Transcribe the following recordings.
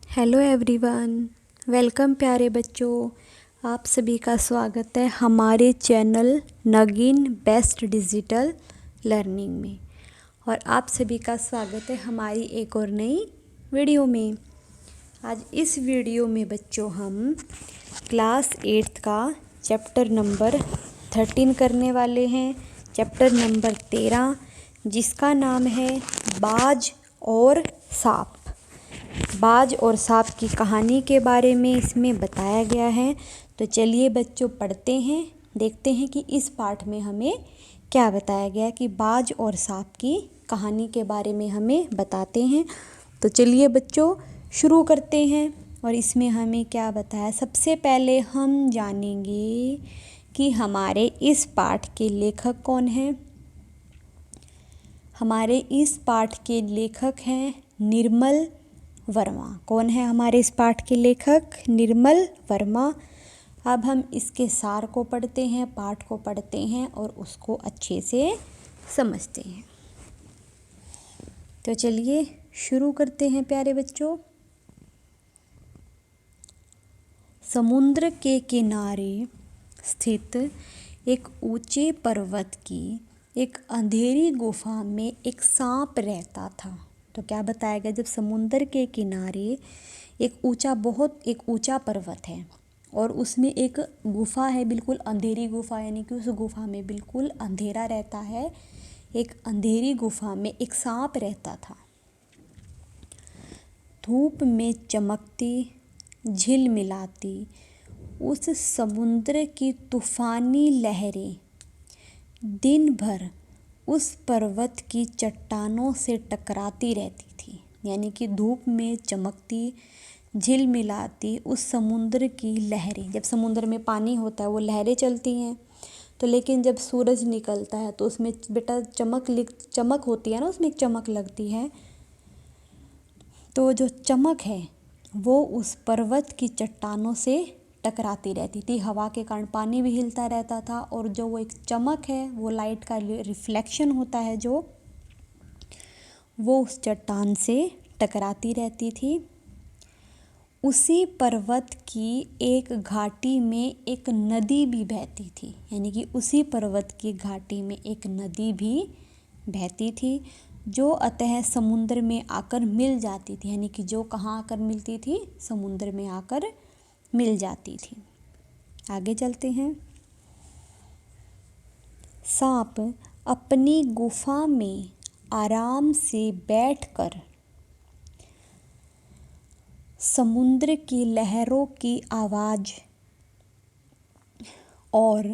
Hello everyone, welcome प्यारे बच्चों। आप सभी का स्वागत है हमारे चैनल नगीन बेस्ट डिजिटल लर्निंग में। और आप सभी का स्वागत है हमारी एक और नई वीडियो में। आज इस वीडियो में बच्चों हम क्लास 8 का चैप्टर नंबर 13 करने वाले हैं। चैप्टर नंबर 13 जिसका नाम है बाज और सांप। बाज और सांप की कहानी के बारे में इसमें बताया गया है। तो चलिए बच्चों पढ़ते हैं, देखते हैं कि इस पाठ में हमें क्या बताया गया कि बाज और सांप की कहानी के बारे में हमें बताते हैं। तो चलिए बच्चों शुरू करते हैं। और इसमें हमें क्या बताया, सबसे पहले हम जानेंगे कि हमारे इस पाठ के लेखक कौन हैं। हमारे इस पाठ के लेखक हैं निर्मल वर्मा। कौन है हमारे इस पाठ के लेखक? निर्मल वर्मा। अब हम इसके सार को पढ़ते हैं, पाठ को पढ़ते हैं और उसको अच्छे से समझते हैं। तो चलिए शुरू करते हैं प्यारे बच्चों। समुद्र के किनारे स्थित एक ऊंचे पर्वत की एक अंधेरी गुफा में एक सांप रहता था। तो क्या बताया गया, जब समुद्र के किनारे एक ऊंचा पर्वत है और उसमें एक गुफा है, बिल्कुल अंधेरी गुफा, यानी कि उस गुफा में बिल्कुल अंधेरा रहता है। एक अंधेरी गुफा में एक सांप रहता था। धूप में चमकती झिलमिलाती उस समुद्र की तूफानी लहरें दिन भर उस पर्वत की चट्टानों से टकराती रहती थी। यानी कि धूप में चमकती झिलमिलाती उस समुद्र की लहरें, जब समुद्र में पानी होता है वो लहरें चलती हैं, तो लेकिन जब सूरज निकलता है तो उसमें बेटा चमक होती है ना, उसमें एक चमक लगती है। तो जो चमक है वो उस पर्वत की चट्टानों से टकराती रहती थी। हवा के कारण पानी भी हिलता रहता था और जो वो एक चमक है, वो लाइट का रिफ्लेक्शन होता है जो, वो उस चट्टान से टकराती रहती थी। उसी पर्वत की एक घाटी में एक नदी भी बहती थी। यानी कि उसी पर्वत की घाटी में एक नदी भी बहती थी जो अतः समुद्र में आकर मिल जाती थी। यानी कि जो कहाँ आकर मिलती थी? समुद्र में आकर मिल जाती थी। आगे चलते हैं। सांप अपनी गुफा में आराम से बैठकर समुद्र की लहरों की आवाज़ और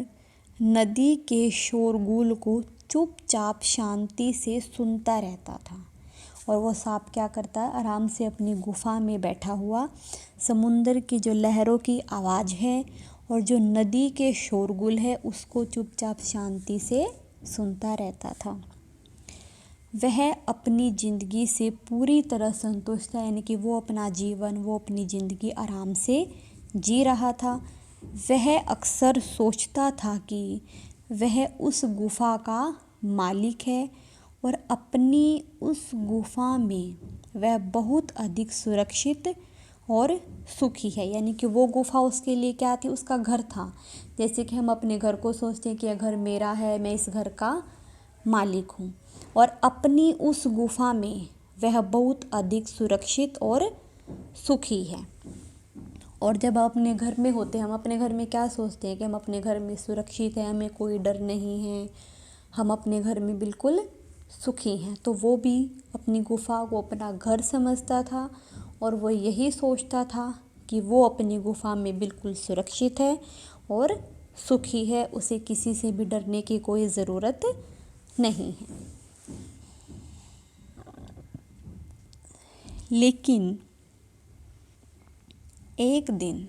नदी के शोरगुल को चुपचाप शांति से सुनता रहता था। और वो सांप क्या करता है, आराम से अपनी गुफा में बैठा हुआ समुद्र की जो लहरों की आवाज़ है और जो नदी के शोरगुल है उसको चुपचाप शांति से सुनता रहता था। वह अपनी ज़िंदगी से पूरी तरह संतुष्ट था। यानी कि वो अपना जीवन, वो अपनी ज़िंदगी आराम से जी रहा था। वह अक्सर सोचता था कि वह उस गुफा का मालिक है और अपनी उस गुफा में वह बहुत अधिक सुरक्षित और सुखी है। यानी कि वो गुफा उसके लिए क्या थी? उसका घर था। जैसे कि हम अपने घर को सोचते हैं कि यह घर मेरा है, मैं इस घर का मालिक हूँ। और अपनी उस गुफा में वह बहुत अधिक सुरक्षित और सुखी है। और जब अपने घर में होते हैं, हम अपने घर में क्या सोचते हैं कि हम अपने घर में सुरक्षित हैं, हमें कोई डर नहीं है, हम अपने घर में बिल्कुल सुखी हैं। तो वो भी अपनी गुफा को अपना घर समझता था और वो यही सोचता था कि वो अपनी गुफा में बिल्कुल सुरक्षित है और सुखी है, उसे किसी से भी डरने की कोई ज़रूरत नहीं है। लेकिन एक दिन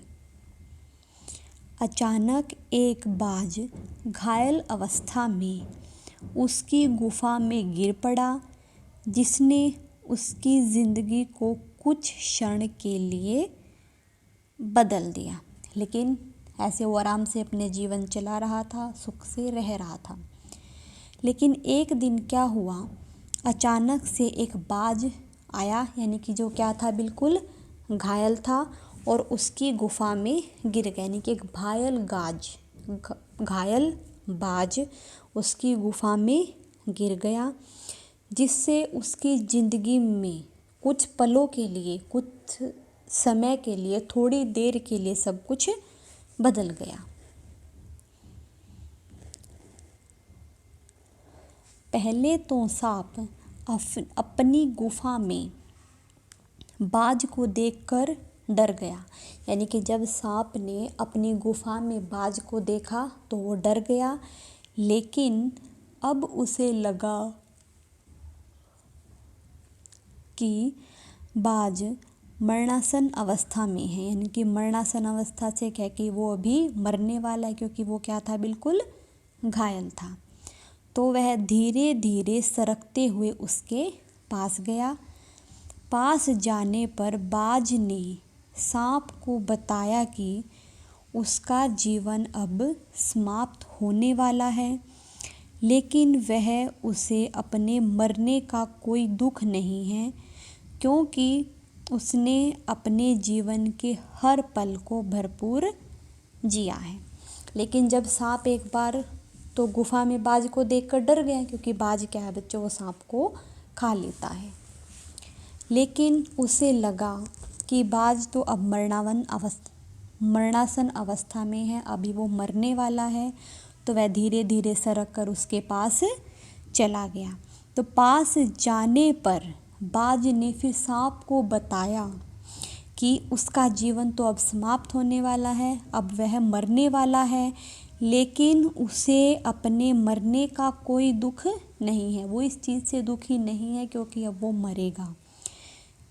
अचानक एक बाज घायल अवस्था में उसकी गुफा में गिर पड़ा, जिसने उसकी ज़िंदगी को कुछ क्षण के लिए बदल दिया। लेकिन ऐसे वो आराम से अपने जीवन चला रहा था, सुख से रह रहा था। लेकिन एक दिन क्या हुआ, अचानक से एक बाज आया। यानी कि जो क्या था, बिल्कुल घायल था और उसकी गुफा में गिर गया, यानी कि एक घायल बाज उसकी गुफा में गिर गया, जिससे उसकी ज़िंदगी में कुछ पलों के लिए, कुछ समय के लिए, थोड़ी देर के लिए सब कुछ बदल गया। पहले तो सांप अपनी गुफा में बाज को देखकर डर गया, यानी कि जब सांप ने अपनी गुफा में बाज को देखा तो वो डर गया, लेकिन अब उसे लगा कि बाज मरणासन अवस्था में है, यानी कि मरणासन अवस्था से क्या कि वो अभी मरने वाला है, क्योंकि वो क्या था, बिल्कुल घायल था। तो वह धीरे धीरे सरकते हुए उसके पास गया। पास जाने पर बाज ने सांप को बताया कि उसका जीवन अब समाप्त होने वाला है, लेकिन वह उसे अपने मरने का कोई दुख नहीं है, क्योंकि उसने अपने जीवन के हर पल को भरपूर जिया है। लेकिन जब सांप एक बार तो गुफा में बाज को देखकर डर गया, क्योंकि बाज क्या है बच्चों, वो सांप को खा लेता है। लेकिन उसे लगा कि बाज तो अब मरणासन अवस्था में है, अभी वो मरने वाला है, तो वह धीरे धीरे सरक कर उसके पास चला गया। तो पास जाने पर बाज ने फिर सांप को बताया कि उसका जीवन तो अब समाप्त होने वाला है, अब वह मरने वाला है, लेकिन उसे अपने मरने का कोई दुख नहीं है, वो इस चीज़ से दुखी नहीं है क्योंकि अब वो मरेगा,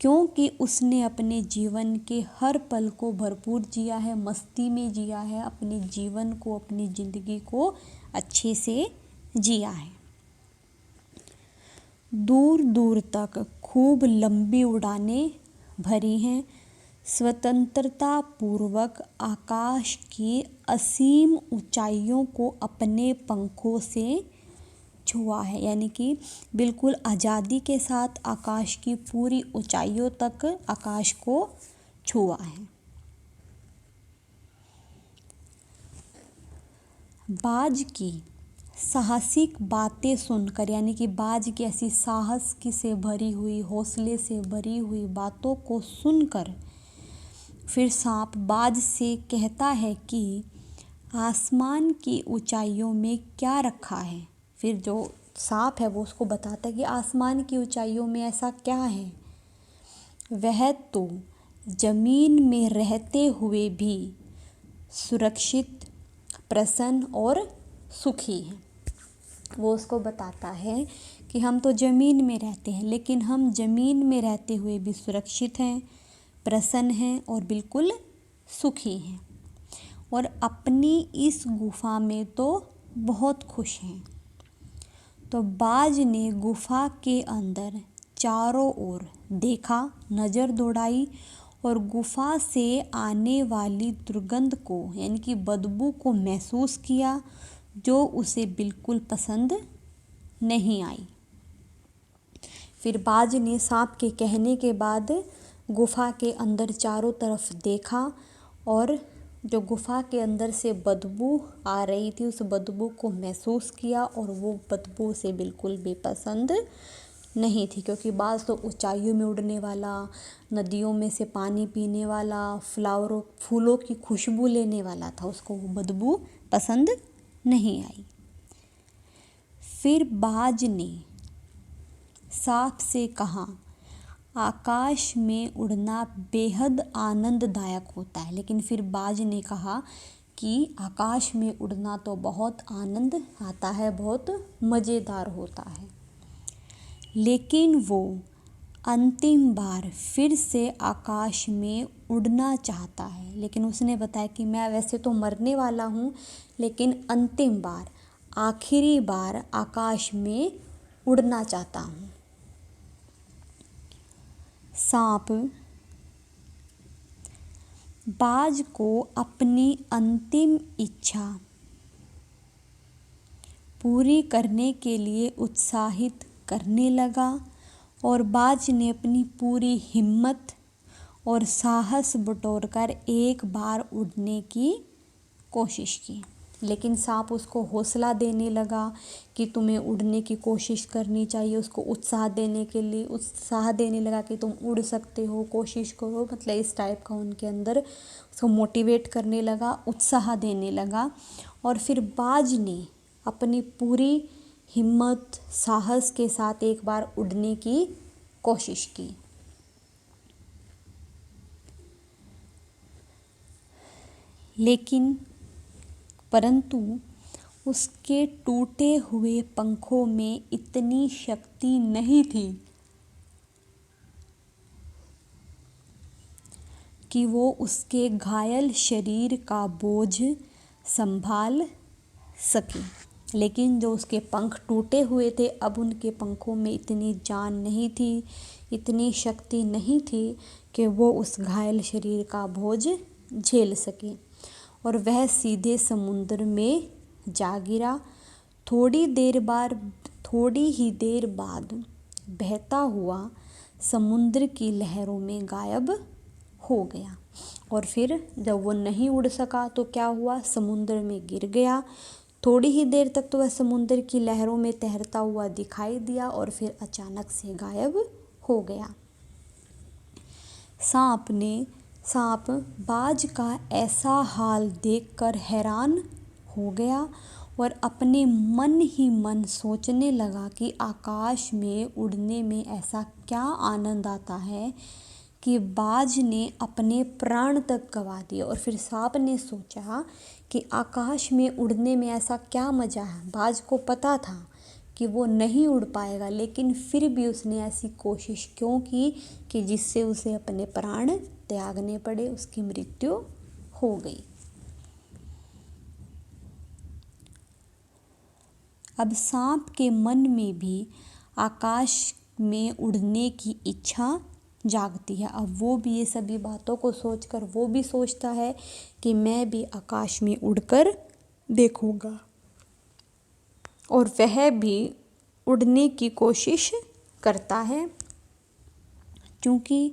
क्योंकि उसने अपने जीवन के हर पल को भरपूर जिया है, मस्ती में जिया है, अपने जीवन को, अपनी ज़िंदगी को अच्छे से जिया है। दूर दूर तक खूब लंबी उड़ानें भरी हैं, स्वतंत्रता पूर्वक आकाश की असीम ऊंचाइयों को अपने पंखों से छुआ है, यानी कि बिल्कुल आज़ादी के साथ आकाश की पूरी ऊंचाइयों तक आकाश को छुआ है। बाज की साहसिक बातें सुनकर, यानी कि बाज की ऐसी साहस की से भरी हुई, हौसले से भरी हुई बातों को सुनकर फिर सांप बाज से कहता है कि आसमान की ऊंचाइयों में क्या रखा है। फिर जो सांप है वो उसको बताता है कि आसमान की ऊंचाइयों में ऐसा क्या है, वह तो जमीन में रहते हुए भी सुरक्षित, प्रसन्न और सुखी हैं। वो उसको बताता है कि हम तो ज़मीन में रहते हैं, लेकिन हम ज़मीन में रहते हुए भी सुरक्षित हैं, प्रसन्न हैं और बिल्कुल सुखी हैं, और अपनी इस गुफा में तो बहुत खुश हैं। तो बाज ने गुफा के अंदर चारों ओर देखा, नज़र दौड़ाई और गुफा से आने वाली दुर्गंध को, यानी कि बदबू को महसूस किया, जो उसे बिल्कुल पसंद नहीं आई। फिर बाज ने सांप के कहने के बाद गुफा के अंदर चारों तरफ देखा और जो गुफा के अंदर से बदबू आ रही थी उस बदबू को महसूस किया, और वो बदबू से बिल्कुल भी पसंद नहीं थी, क्योंकि बाज तो ऊंचाइयों में उड़ने वाला, नदियों में से पानी पीने वाला, फूलों की खुशबू लेने वाला था, उसको वो बदबू पसंद नहीं आई। फिर बाज ने सांप से कहा, आकाश में उड़ना बेहद आनंददायक होता है। लेकिन फिर बाज ने कहा कि आकाश में उड़ना तो बहुत आनंद आता है, बहुत मज़ेदार होता है। लेकिन वो अंतिम बार फिर से आकाश में उड़ना चाहता है, लेकिन उसने बताया कि मैं वैसे तो मरने वाला हूँ, लेकिन अंतिम बार, आखिरी बार आकाश में उड़ना चाहता हूँ। सांप बाज को अपनी अंतिम इच्छा पूरी करने के लिए उत्साहित करने लगा, और बाज ने अपनी पूरी हिम्मत और साहस बटोरकर एक बार उड़ने की कोशिश की। लेकिन सांप उसको हौसला देने लगा कि तुम्हें उड़ने की कोशिश करनी चाहिए, उसको उत्साह देने लगा कि तुम उड़ सकते हो, कोशिश करो, मतलब इस टाइप का उनके अंदर उसको मोटिवेट करने लगा, उत्साह देने लगा। और फिर बाज ने अपनी पूरी हिम्मत साहस के साथ एक बार उड़ने की कोशिश की। लेकिन परंतु उसके टूटे हुए पंखों में इतनी शक्ति नहीं थी कि वो उसके घायल शरीर का बोझ संभाल सके। लेकिन जो उसके पंख टूटे हुए थे, अब उनके पंखों में इतनी जान नहीं थी, इतनी शक्ति नहीं थी कि वो उस घायल शरीर का बोझ झेल सके। और वह सीधे समुद्र में जा गिरा। थोड़ी ही देर बाद बहता हुआ समुद्र की लहरों में गायब हो गया। और फिर जब वो नहीं उड़ सका तो क्या हुआ, समुद्र में गिर गया। थोड़ी ही देर तक तो वह समुद्र की लहरों में तैरता हुआ दिखाई दिया और फिर अचानक से गायब हो गया। सांप बाज का ऐसा हाल देखकर हैरान हो गया और अपने मन ही मन सोचने लगा कि आकाश में उड़ने में ऐसा क्या आनंद आता है कि बाज ने अपने प्राण तक गंवा दिए। और फिर सांप ने सोचा कि आकाश में उड़ने में ऐसा क्या मज़ा है। बाज को पता था कि वो नहीं उड़ पाएगा, लेकिन फिर भी उसने ऐसी कोशिश क्यों की कि जिससे उसे अपने प्राण त्यागने पड़े, उसकी मृत्यु हो गई। अब सांप के मन में भी आकाश में उड़ने की इच्छा जागती है। अब वो भी ये सभी बातों को सोचकर वो भी सोचता है कि मैं भी आकाश में उड़कर देखूंगा। और वह भी उड़ने की कोशिश करता है। क्योंकि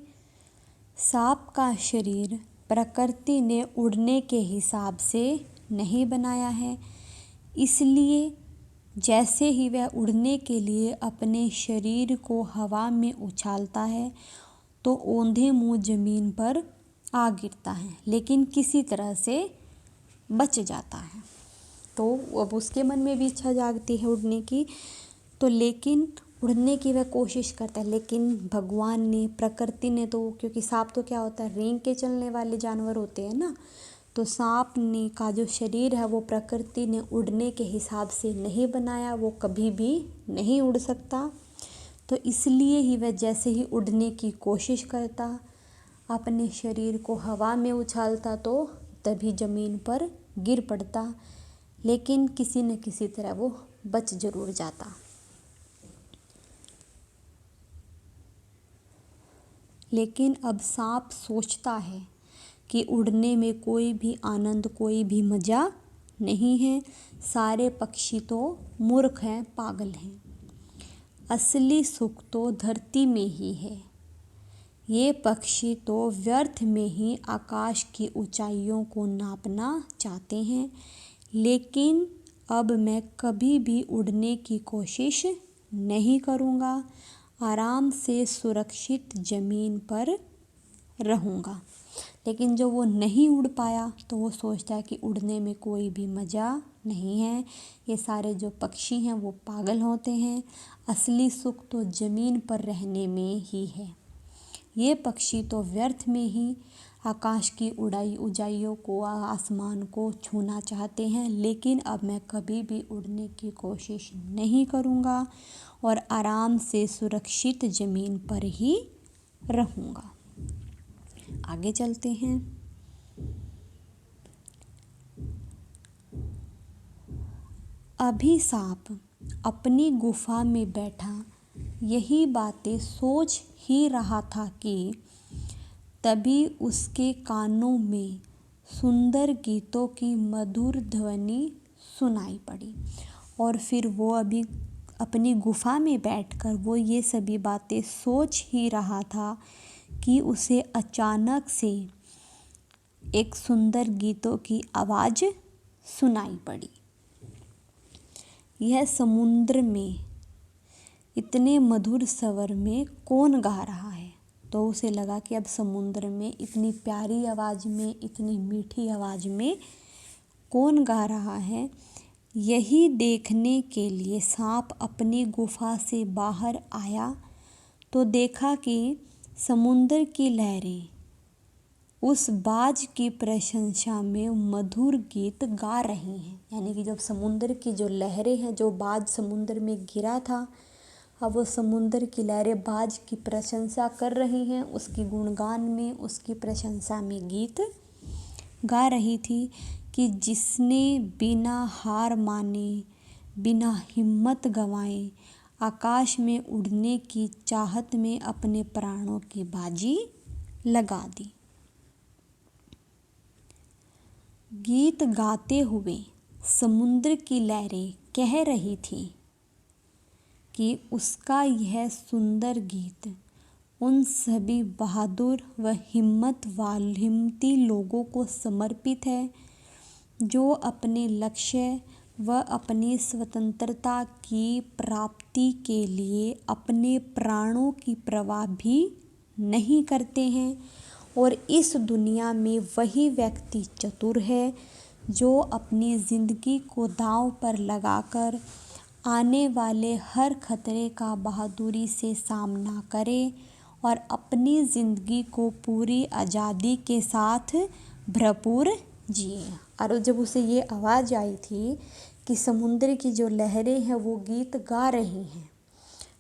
सांप का शरीर प्रकृति ने उड़ने के हिसाब से नहीं बनाया है, इसलिए जैसे ही वह उड़ने के लिए अपने शरीर को हवा में उछालता है तो औंधे मुँह जमीन पर आ गिरता है, लेकिन किसी तरह से बच जाता है। तो अब उसके मन में भी इच्छा जागती है उड़ने की, तो लेकिन उड़ने की वह कोशिश करता है। लेकिन भगवान ने, प्रकृति ने, तो क्योंकि सांप तो क्या होता है, रेंग के चलने वाले जानवर होते हैं ना, तो सांप ने का जो शरीर है वो प्रकृति ने उड़ने के हिसाब से नहीं बनाया, वो कभी भी नहीं उड़ सकता। तो इसलिए ही वह जैसे ही उड़ने की कोशिश करता, अपने शरीर को हवा में उछालता तो तभी ज़मीन पर गिर पड़ता, लेकिन किसी न किसी तरह वो बच जरूर जाता। लेकिन अब सांप सोचता है कि उड़ने में कोई भी आनंद, कोई भी मज़ा नहीं है। सारे पक्षी तो मूर्ख हैं, पागल हैं। असली सुख तो धरती में ही है। ये पक्षी तो व्यर्थ में ही आकाश की ऊंचाइयों को नापना चाहते हैं। लेकिन अब मैं कभी भी उड़ने की कोशिश नहीं करूँगा, आराम से सुरक्षित ज़मीन पर रहूँगा। लेकिन जो वो नहीं उड़ पाया तो वो सोचता है कि उड़ने में कोई भी मज़ा नहीं है, ये सारे जो पक्षी हैं वो पागल होते हैं, असली सुख तो ज़मीन पर रहने में ही है। ये पक्षी तो व्यर्थ में ही आकाश की ऊंचाइयों को, आसमान को छूना चाहते हैं। लेकिन अब मैं कभी भी उड़ने की कोशिश नहीं करूँगा और आराम से सुरक्षित ज़मीन पर ही रहूँगा। आगे चलते हैं। अभी सांप अपनी गुफा में बैठा यही बातें सोच ही रहा था कि तभी उसके कानों में सुंदर गीतों की मधुर ध्वनि सुनाई पड़ी। और फिर वो अभी अपनी गुफा में बैठकर वो ये सभी बातें सोच ही रहा था कि उसे अचानक से एक सुंदर गीतों की आवाज़ सुनाई पड़ी। यह समुद्र में इतने मधुर स्वर में कौन गा रहा है। तो उसे लगा कि अब समुद्र में इतनी प्यारी आवाज़ में, इतनी मीठी आवाज़ में कौन गा रहा है। यही देखने के लिए सांप अपनी गुफा से बाहर आया तो देखा कि समुद्र की लहरें उस बाज की प्रशंसा में मधुर गीत गा रही हैं। यानी कि जब समुद्र की जो लहरें हैं, जो बाज समुद्र में गिरा था, अब वो समुद्र की लहरें बाज की प्रशंसा कर रही हैं, उसकी गुणगान में, उसकी प्रशंसा में गीत गा रही थी कि जिसने बिना हार माने, बिना हिम्मत गंवाए आकाश में उड़ने की चाहत में अपने प्राणों की बाजी लगा दी। गीत गाते हुए समुद्र की लहरें कह रही थी कि उसका यह सुंदर गीत उन सभी बहादुर व हिम्मती लोगों को समर्पित है जो अपने लक्ष्य व अपनी स्वतंत्रता की प्राप्ति के लिए अपने प्राणों की परवाह भी नहीं करते हैं। और इस दुनिया में वही व्यक्ति चतुर है जो अपनी ज़िंदगी को दांव पर लगाकर आने वाले हर खतरे का बहादुरी से सामना करे और अपनी ज़िंदगी को पूरी आज़ादी के साथ भरपूर जिए। और जब उसे ये आवाज़ आई थी कि समुद्र की जो लहरें हैं वो गीत गा रही हैं,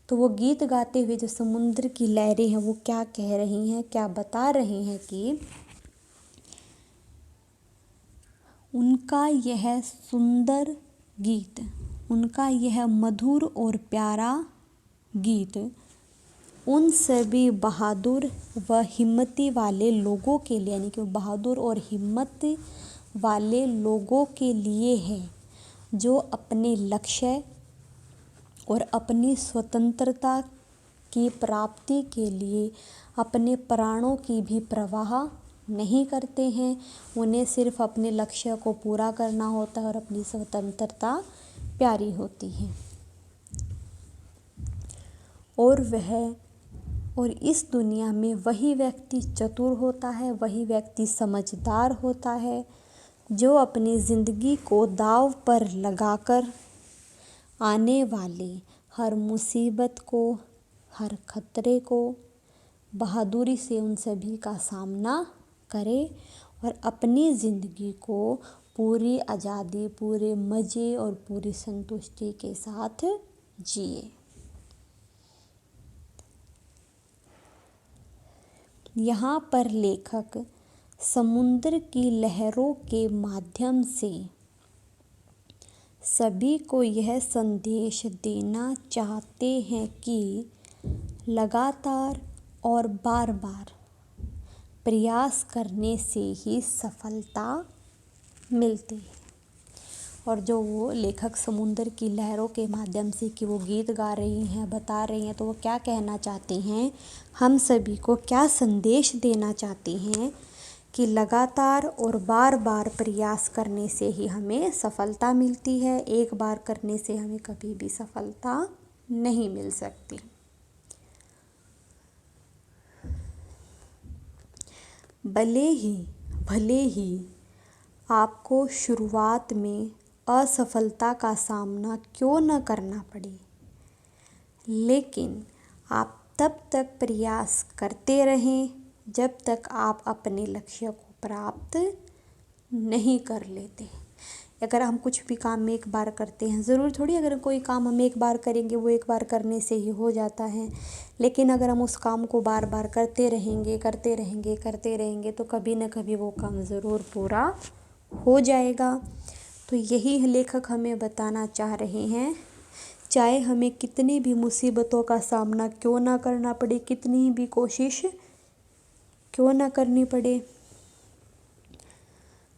तो वो गीत गाते हुए जो समुद्र की लहरें हैं वो क्या कह रही हैं, क्या बता रही हैं कि उनका यह सुंदर गीत, उनका यह मधुर और प्यारा गीत उन सभी बहादुर व हिम्मती वाले लोगों के लिए, यानी कि बहादुर और हिम्मत वाले लोगों के लिए है जो अपने लक्ष्य और अपनी स्वतंत्रता की प्राप्ति के लिए अपने प्राणों की भी परवाह नहीं करते हैं। उन्हें सिर्फ अपने लक्ष्य को पूरा करना होता है और अपनी स्वतंत्रता प्यारी होती है। और इस दुनिया में वही व्यक्ति चतुर होता है, वही व्यक्ति समझदार होता है जो अपनी ज़िंदगी को दांव पर लगाकर आने वाले हर मुसीबत को, हर खतरे को बहादुरी से उन सभी का सामना करे और अपनी ज़िंदगी को पूरी आज़ादी, पूरे मज़े और पूरी संतुष्टि के साथ जिए। यहाँ पर लेखक समुद्र की लहरों के माध्यम से सभी को यह संदेश देना चाहते हैं कि लगातार और बार बार प्रयास करने से ही सफलता मिलती है। और जो वो लेखक समुद्र की लहरों के माध्यम से कि वो गीत गा रही हैं, बता रही हैं, तो वो क्या कहना चाहती हैं, हम सभी को क्या संदेश देना चाहती हैं कि लगातार और बार बार प्रयास करने से ही हमें सफलता मिलती है। एक बार करने से हमें कभी भी सफलता नहीं मिल सकती। भले ही आपको शुरुआत में असफलता का सामना क्यों न करना पड़े, लेकिन आप तब तक प्रयास करते रहें जब तक आप अपने लक्ष्य को प्राप्त नहीं कर लेते। अगर हम कुछ भी काम एक बार करते हैं, ज़रूर थोड़ी अगर कोई काम हम एक बार करेंगे वो एक बार करने से ही हो जाता है, लेकिन अगर हम उस काम को बार बार करते रहेंगे तो कभी न कभी वो काम ज़रूर पूरा हो जाएगा। तो यही लेखक हमें बताना चाह रहे हैं, चाहे हमें कितनी भी मुसीबतों का सामना क्यों ना करना पड़े, कितनी भी कोशिश क्यों ना करनी पड़े,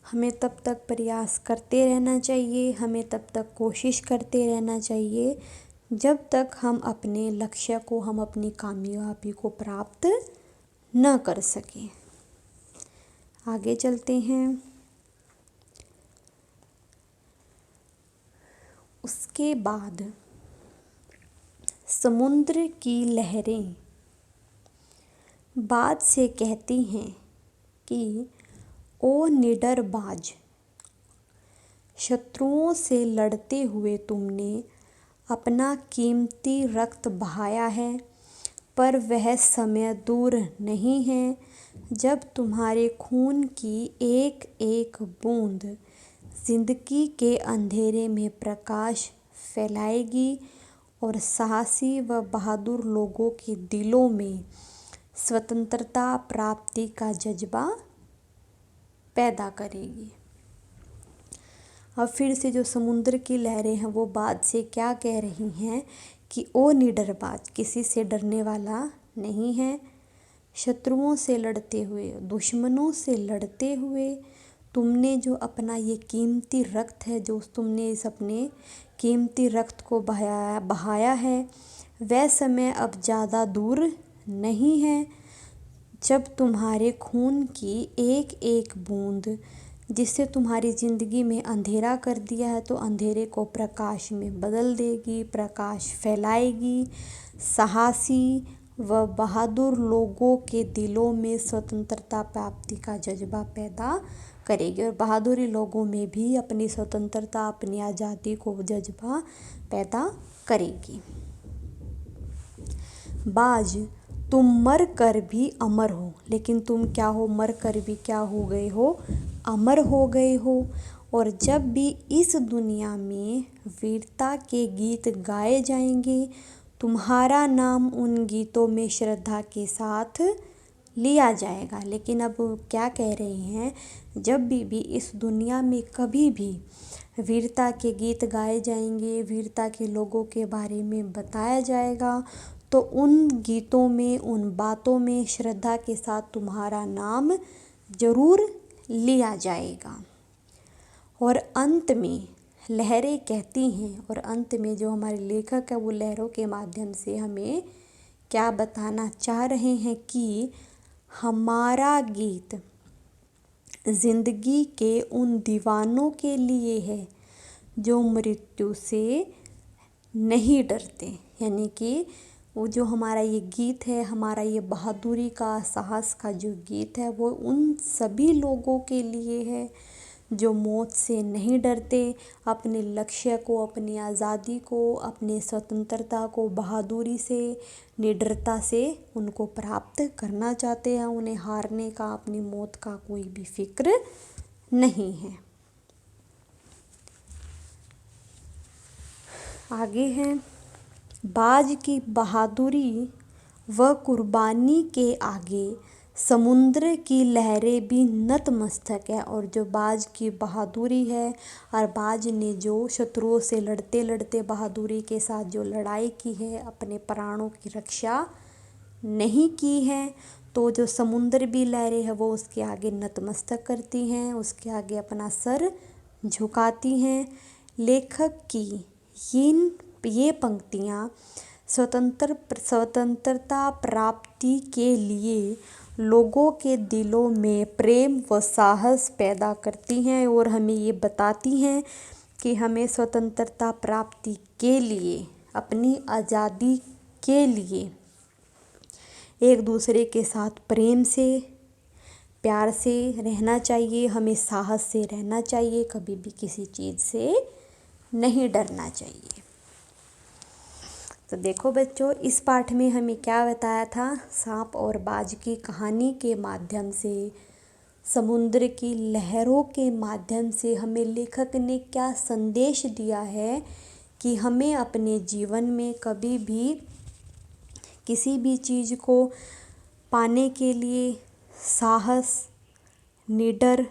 हमें तब तक प्रयास करते रहना चाहिए, हमें तब तक कोशिश करते रहना चाहिए जब तक हम अपने लक्ष्य को, हम अपनी कामयाबी को प्राप्त न कर सके। आगे चलते हैं। उसके बाद समुद्र की लहरें बाज से कहती हैं कि ओ निडर बाज, शत्रुओं से लड़ते हुए तुमने अपना कीमती रक्त बहाया है, पर वह समय दूर नहीं है जब तुम्हारे खून की एक एक बूंद जिंदगी के अंधेरे में प्रकाश फैलाएगी और साहसी व बहादुर लोगों के दिलों में स्वतंत्रता प्राप्ति का जज्बा पैदा करेगी। अब फिर से जो समुद्र की लहरें हैं वो बाज से क्या कह रही हैं कि ओ निडर बाज, किसी से डरने वाला नहीं है, शत्रुओं से लड़ते हुए, दुश्मनों से लड़ते हुए तुमने जो अपना ये कीमती रक्त है, जो तुमने इस अपने कीमती रक्त को बहाया है, वह समय अब ज़्यादा दूर नहीं है जब तुम्हारे खून की एक एक बूंद, जिससे तुम्हारी ज़िंदगी में अंधेरा कर दिया है, तो अंधेरे को प्रकाश में बदल देगी, प्रकाश फैलाएगी, साहसी व बहादुर लोगों के दिलों में स्वतंत्रता प्राप्ति का जज्बा पैदा करेगी और बहादुरी लोगों में भी अपनी स्वतंत्रता, अपनी आज़ादी को जज्बा पैदा करेगी। बाज, तुम मर कर भी अमर हो, लेकिन तुम क्या हो, मर कर भी क्या हो गए हो, अमर हो गए हो। और जब भी इस दुनिया में वीरता के गीत गाए जाएंगे, तुम्हारा नाम उन गीतों में श्रद्धा के साथ लिया जाएगा। लेकिन अब क्या कह रहे हैं, जब भी इस दुनिया में कभी भी वीरता के गीत गाए जाएंगे, वीरता के लोगों के बारे में बताया जाएगा, तो उन गीतों में, उन बातों में श्रद्धा के साथ तुम्हारा नाम जरूर लिया जाएगा। और अंत में लहरें कहती हैं, और अंत में जो हमारे लेखक है वो लहरों के माध्यम से हमें क्या बताना चाह रहे हैं कि हमारा गीत जिंदगी के उन दीवानों के लिए है जो मृत्यु से नहीं डरते। यानी कि वो जो हमारा ये गीत है, हमारा ये बहादुरी का, साहस का जो गीत है, वो उन सभी लोगों के लिए है जो मौत से नहीं डरते, अपने लक्ष्य को, अपनी आज़ादी को, अपने स्वतंत्रता को बहादुरी से, निडरता से उनको प्राप्त करना चाहते हैं। उन्हें हारने का, अपनी मौत का कोई भी फिक्र नहीं है। आगे हैं, बाज की बहादुरी व कुर्बानी के आगे समुद्र की लहरें भी नतमस्तक है। और जो बाज की बहादुरी है, और बाज ने जो शत्रुओं से लड़ते लड़ते बहादुरी के साथ जो लड़ाई की है, अपने प्राणों की रक्षा नहीं की है, तो जो समुद्र भी लहरें हैं वो उसके आगे नतमस्तक करती हैं, उसके आगे अपना सर झुकाती हैं। लेखक की ये पंक्तियाँ स्वतंत्रता प्राप्ति के लिए लोगों के दिलों में प्रेम व साहस पैदा करती हैं और हमें ये बताती हैं कि हमें स्वतंत्रता प्राप्ति के लिए, अपनी आज़ादी के लिए एक दूसरे के साथ प्रेम से, प्यार से रहना चाहिए, हमें साहस से रहना चाहिए, कभी भी किसी चीज़ से नहीं डरना चाहिए। तो देखो बच्चों, इस पाठ में हमें क्या बताया था, सांप और बाज की कहानी के माध्यम से, समुद्र की लहरों के माध्यम से हमें लेखक ने क्या संदेश दिया है कि हमें अपने जीवन में कभी भी किसी भी चीज़ को पाने के लिए साहस, निडरता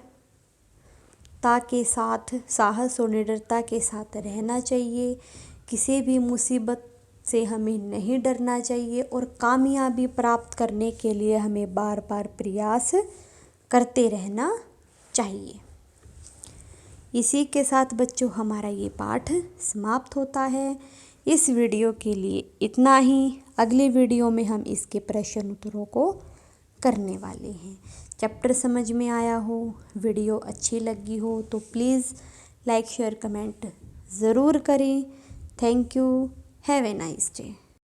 के साथ, साहस और निडरता के साथ रहना चाहिए। किसी भी मुसीबत से हमें नहीं डरना चाहिए और कामयाबी प्राप्त करने के लिए हमें बार बार प्रयास करते रहना चाहिए। इसी के साथ बच्चों हमारा ये पाठ समाप्त होता है। इस वीडियो के लिए इतना ही। अगले वीडियो में हम इसके प्रश्न उत्तरों को करने वाले हैं। चैप्टर समझ में आया हो, वीडियो अच्छी लगी हो तो प्लीज़ लाइक शेयर कमेंट ज़रूर करें। Thank you. Have a nice day.